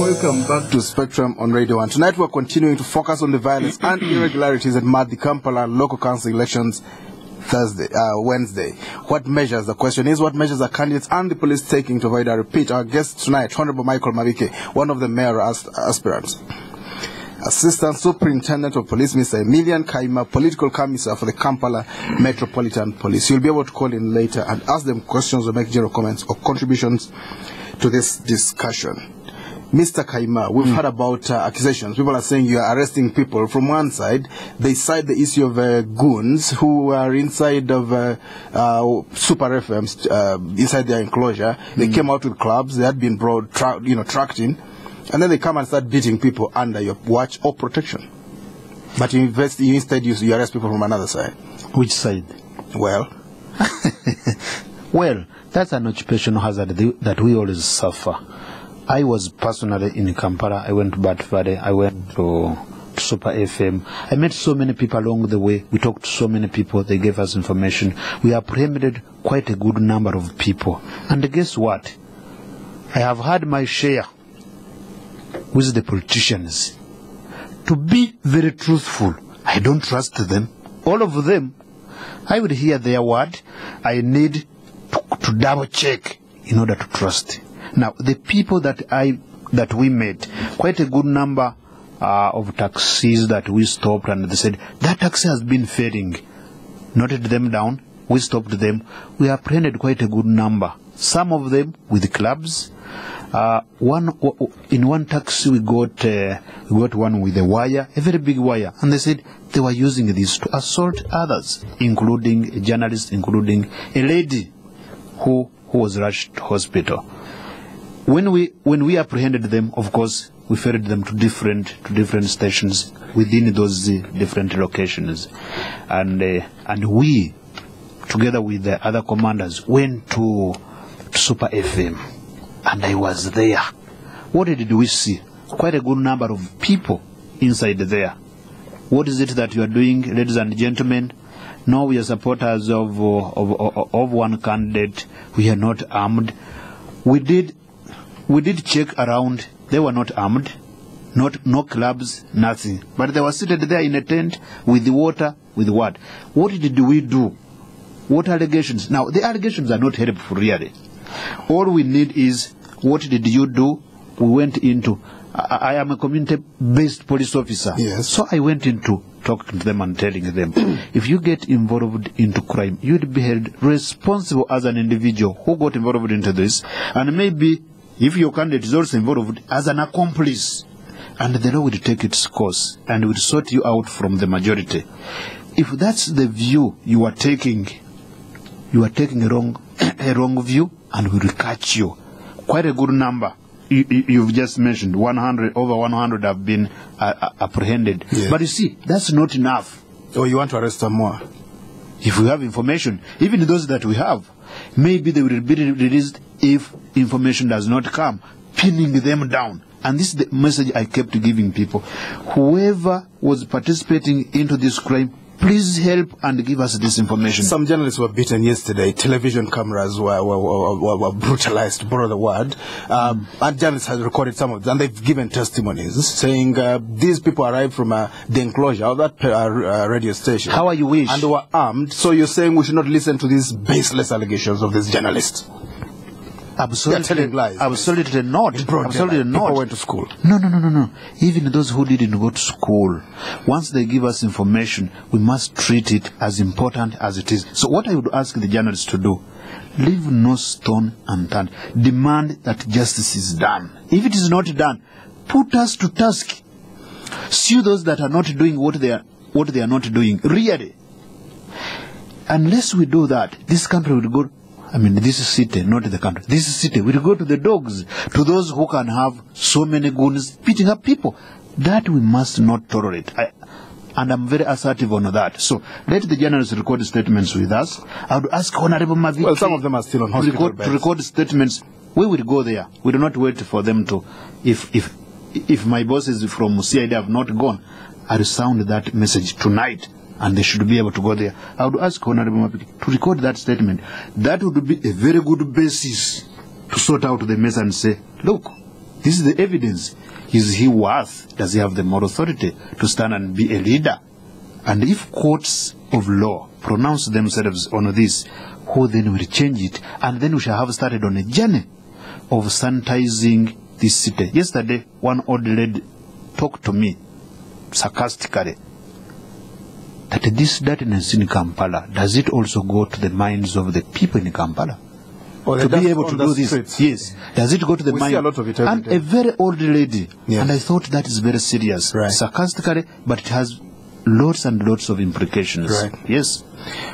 Welcome back to Spectrum on Radio 1. Tonight we're continuing to focus on the violence and irregularities that marred the Kampala local council elections Wednesday. What measures, the question is, what measures are candidates and the police taking to avoid a repeat? Our guest tonight, Honorable Mabiike, one of the mayoral aspirants. Assistant Superintendent of Police, Mr. Emilian Kayima, Political Commissar for the Kampala Metropolitan Police. You'll be able to call in later and ask them questions or make general comments or contributions to this discussion. Mr. Kayima, we've heard about accusations. People are saying you are arresting people. From one side, they cite the issue of goons who are inside of Super FMs, inside their enclosure. They came out with clubs. They had been tracked in. And then they come and start beating people under your watch or protection. But instead you arrest people from another side. Which side? Well. Well, that's an occupational hazard that we always suffer. I was personally in Kampala. I went to Batfare. I went to Super FM. I met so many people along the way. We talked to so many people. They gave us information. We apprehended quite a good number of people. And guess what? I have had my share with the politicians. To be very truthful, I don't trust them. All of them. I would hear their word. I need to double check in order to trust. Now, the people that we met, quite a good number of taxis that we stopped, and they said, that taxi has been failing. Noted them down, we stopped them. We apprehended quite a good number. Some of them with clubs. In one taxi we got one with a wire, a very big wire, and they said they were using this to assault others, including a journalist, including a lady who was rushed to hospital. When we apprehended them, of course, we ferried them to different stations within those different locations, and we, together with the other commanders, went to Super FM, and I was there. What did we see? Quite a good number of people inside there. What is it that you are doing, ladies and gentlemen? No, we are supporters of one candidate. We are not armed. We did check around. They were not armed, no clubs, nothing. But they were seated there in a tent with the water, with what? What did we do? What allegations? Now, the allegations are not helpful, really. All we need is, what did you do? We went into, I am a community-based police officer. Yes. So I went into talking to them and telling them, if you get involved into crime, you'd be held responsible as an individual who got involved into this, and maybe if your candidate is also involved as an accomplice, and the law will take its course and will sort you out from the majority. If that's the view you are taking a wrong view, and we will catch you. Quite a good number. You've just mentioned 100, over 100 have been apprehended. Yeah. But you see, that's not enough. Oh, you want to arrest some more? If we have information, even those that we have, maybe they will be released if information does not come, pinning them down. And this is the message I kept giving people. Whoever was participating into this crime, please help and give us this information. Some journalists were beaten yesterday. Television cameras were brutalized, to borrow the word. And journalists have recorded some of them, and they've given testimonies saying these people arrived from the enclosure of that radio station. How are you wish? And they were armed. So you're saying we should not listen to these baseless allegations of these journalists? Absolutely. They're telling lies. Absolutely not. Absolutely not. People went to school. No. Even those who didn't go to school, once they give us information, we must treat it as important as it is. So what I would ask the journalists to do, leave no stone unturned. Demand that justice is done. If it is not done, put us to task. Sue those that are not doing what they are not doing. Really. Unless we do that, this country will go. This is city, not the country. This is city. We'll go to the dogs, to those who can have so many goons beating up people. That we must not tolerate. And I'm very assertive on that. So let the journalists record statements with us. I would ask Honorable Mabiike. Well, some of them are still on hospital beds. To record statements. We will go there. We do not wait for them to. If my bosses from CID have not gone, I'll sound that message tonight. And they should be able to go there. I would ask Honorable Mabiike to record that statement. That would be a very good basis to sort out the mess and say, look, This is the evidence. Is he worth? Does he have the moral authority to stand and be a leader? And if courts of law pronounce themselves on this, who then will change it? And then we shall have started on a journey of sanitizing this city. Yesterday, one old lady talked to me sarcastically that this dirtiness in Kampala, does it also go to the minds of the people in Kampala? To be able to do this, streets. yes. Does it go to the mind? See a lot of it and a very old lady, yes. And I thought that is very serious, right. Sarcastically, but it has lots and lots of implications. Right. Yes.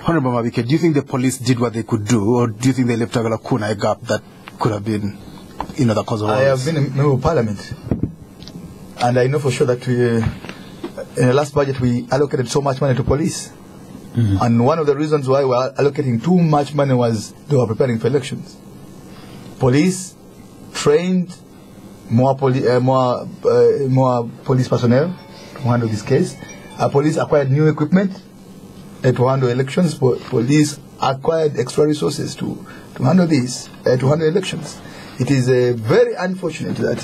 Honorable Mabiike, do you think the police did what they could do, or do you think they left a lacuna, a gap that could have been, the cause of all I have been a member of parliament, and I know for sure that in the last budget we allocated so much money to police. Mm-hmm. And one of the reasons why we were allocating too much money was they were preparing for elections. Police trained more police personnel to handle this case. Police acquired new equipment to handle elections. Police acquired extra resources to handle this, to handle elections. It is very unfortunate that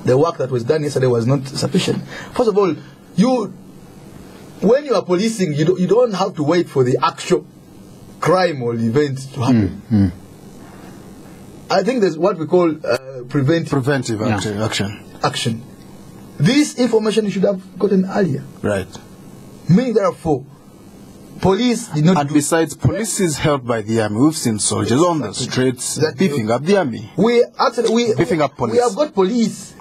the work that was done yesterday was not sufficient. First of all, when you are policing, you don't have to wait for the actual crime or event to happen. I think there's what we call preventive action. This information you should have gotten earlier. Right. Meaning, therefore, police did not. And besides, police is held by the army. We've seen soldiers on the streets beefing up the army. Beefing up police. We have got police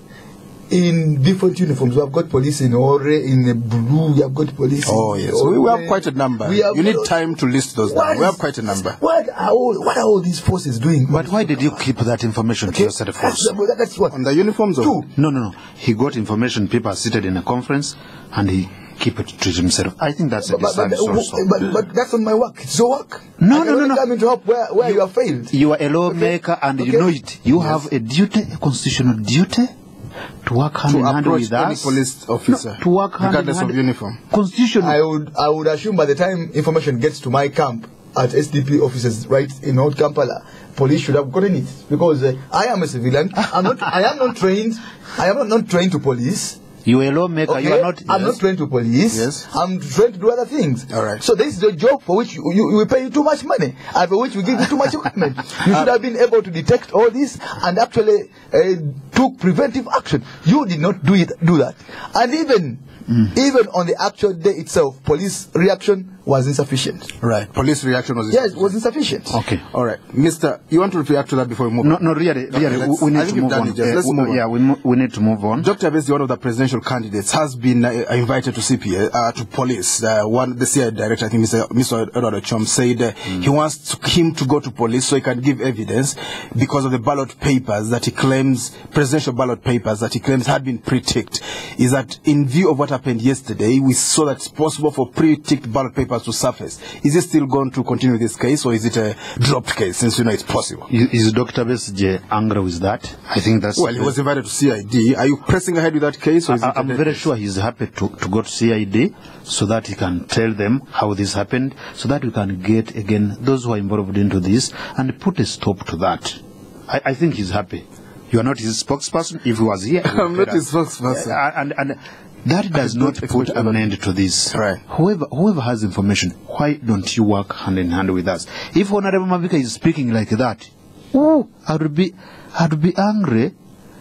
in different uniforms. We have got police in orange, in blue. We have got police. Oh yes, we have quite a number. You need time to list those down. We have quite a number. What are all these forces doing? But why did you keep that information to yourself first? That's what. On the uniforms? Or? No. He got information. People are seated in a conference, and he keep it to himself. I think that's a dishonest also. But that's not my work. It's your work. No. Come into help where you have failed. You are a lawmaker, and you know it. You have a duty, a constitutional duty, to work hand in hand with us. Any police officer, to work hand regardless in hand of uniform. Constitutional. I would assume by the time information gets to my camp at SDP offices right in North Kampala, police should have gotten it, because I am a civilian. I am not trained. I am not trained to police. You are a lawmaker. Okay. You are not. I'm not trained to police. Yes. I'm trained to do other things. All right. So this is the job for which we pay you too much money, and for which we give you too much equipment. You should have been able to detect all this and actually took preventive action. You did not do that, and even on the actual day itself, police reaction was insufficient. Right. Police reaction was insufficient. Yes, was insufficient. Okay. All right. Mister, you want to react to that before we move on? No, really. We need to move on. Let's move on. Yeah, we need to move on. Dr. Abesi, one of the presidential candidates, has been invited to CPA, to police. The CIA director, I think Mr. Edward Chom, said he wants him to go to police so he can give evidence because of the ballot papers that he claims, presidential ballot papers that he claims had been pre-ticked. Is that in view of what happened yesterday, we saw that it's possible for pre-ticked ballot papers to surface. Is he still going to continue this case, or is it a dropped case, since you know it's possible? Is Dr. Abesi angry with that? I think that's... Well, he was invited to CID. Are you pressing ahead with that case? Or is I'm very sure he's happy to go to CID so that he can tell them how this happened, so that we can get, again, those who are involved into this and put a stop to that. I think he's happy. You are not his spokesperson. If he was here... I'm not his spokesperson. And that does not put an end to this. Right. Whoever has information, why don't you work hand in hand with us? If Honorable Mabiike is speaking like that, I'd be angry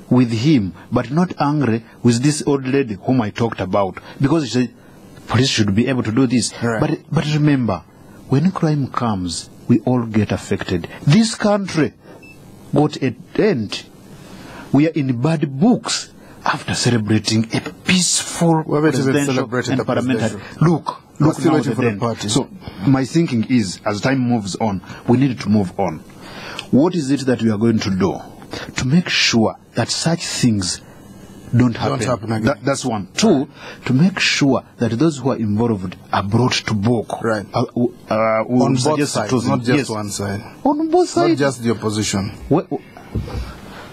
with him, but not angry with this old lady whom I talked about, because she said police should be able to do this. Right. But remember, when crime comes, we all get affected. This country got an end. We are in bad books after celebrating a peaceful presidential and parliamentary. Look now the party. So my thinking is, as time moves on, we need to move on. What is it that we are going to do to make sure that such things don't happen again? That's one. Two, to make sure that those who are involved are brought to book. Right. On both sides, not just one side. On both sides. Not just the opposition.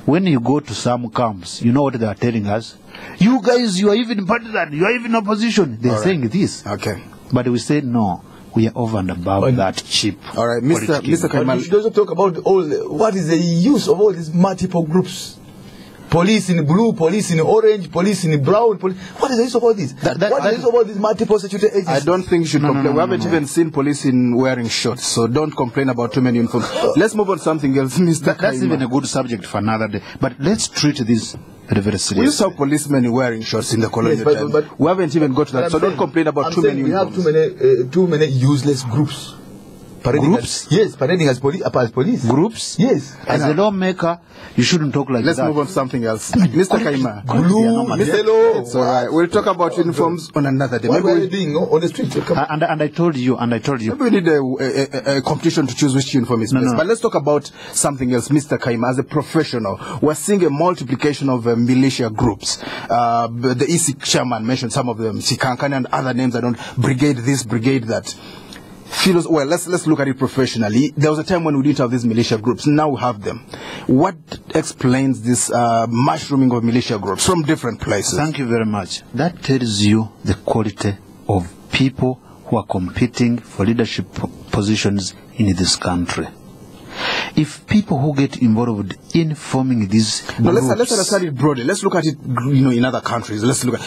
When you go to some camps, you know what they are telling us? You guys, you are even partisan, you are even opposition. They are saying this. Okay. But we say no. we are over and above that cheap. All right, Mr. Kayima. We should also talk about what is the use of all these multiple groups. Police in blue, police in orange, police in brown. What is the use of all this? What is the use of all these multiple security agencies? I don't think you should complain. We haven't even seen police in wearing shorts, so don't complain about too many uniforms. Let's move on to something else, Mr. That's even a good subject for another day. But let's treat this very, very seriously. We saw policemen wearing shorts in the colonial time. But we haven't even got to that, so don't complain about too many uniforms. We have too many useless groups. Groups? Yes, parading as police. Groups? Yes. As a lawmaker, you shouldn't talk like Let's that. move on to something else. Mr. Kayima. Glue, yellow. It's all right. We'll talk about uniforms on another day. What were you doing on the street? And I told you. Maybe we need a competition to choose which uniform is best. But let's talk about something else, Mr. Kayima. As a professional, we're seeing a multiplication of militia groups. The EC chairman mentioned some of them, Sikankani and other names. I don't, brigade this, brigade that. Well, let's look at it professionally. There was a time when we didn't have these militia groups. Now we have them. What explains this mushrooming of militia groups from different places? Thank you very much. That tells you the quality of people who are competing for leadership positions in this country. If people who get involved in forming these groups... Let's understand it broadly. Let's look at it, in other countries. Let's look at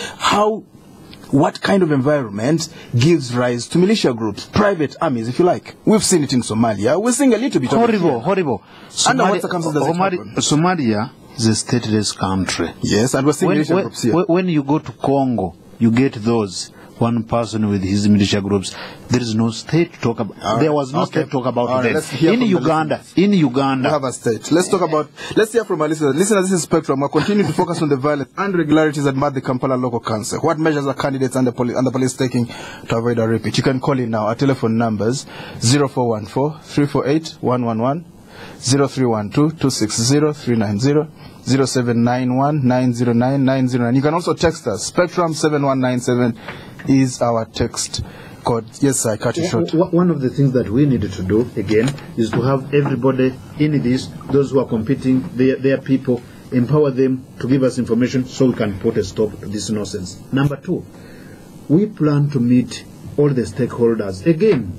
what kind of environment gives rise to militia groups, private armies, if you like. We've seen it in Somalia. We're seeing a little bit of it here. Horrible. Under what circumstances does it happen? Somalia is a stateless country. Yes, and we're seeing militia groups here. When you go to Congo, you get those. One person with his militia groups. There is no state to talk about. There was no state to talk about them. In Uganda, we have a state. Let's hear from our listeners. Listeners, this is Spectrum. We're continuing to focus on the violence and irregularities at the Kampala local council. What measures are candidates and the police taking to avoid a repeat? You can call in now. Our telephone numbers 0414-348-111, 0312-260-390, 0791-909-909. You can also text us. Spectrum 7197 is our text code. Yes, I cut you short. One of the things that we needed to do, again, is to have everybody in this, those who are competing, their people, empower them to give us information so we can put a stop to this nonsense. Number two, we plan to meet all the stakeholders again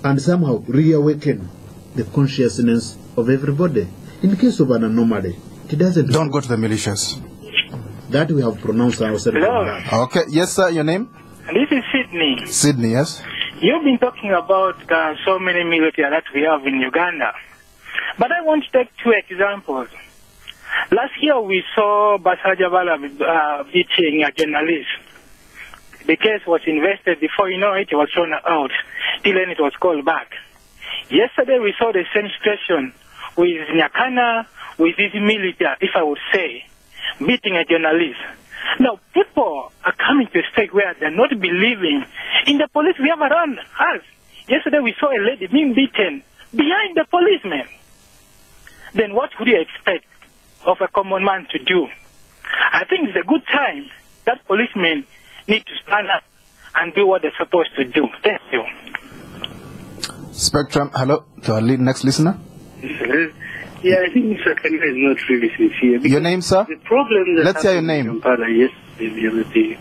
and somehow reawaken the consciousness of everybody. In the case of an anomaly, it doesn't... Don't go to the militias. That we have pronounced ourselves. Okay, yes, sir, your name? This is Sydney. Sydney, yes. You've been talking about so many military that we have in Uganda. But I want to take two examples. Last year we saw Basajabala beating a journalist. The case was invested. Before you know it, was thrown out. Till then it was called back. Yesterday we saw the same situation with Nyakana, with this military, if I would say, beating a journalist. Now, people are coming to a stage where they're not believing in the police we have around us. Yesterday we saw a lady being beaten behind the policeman. Then what would you expect of a common man to do? I think it's a good time that policemen need to stand up and do what they're supposed to do. Thank you. Spectrum, hello, to our next listener. Yeah, I think Mr. Kayima is not really sincere. Your name, sir? The problem that Let's hear your name. Kampala yesterday, the other day,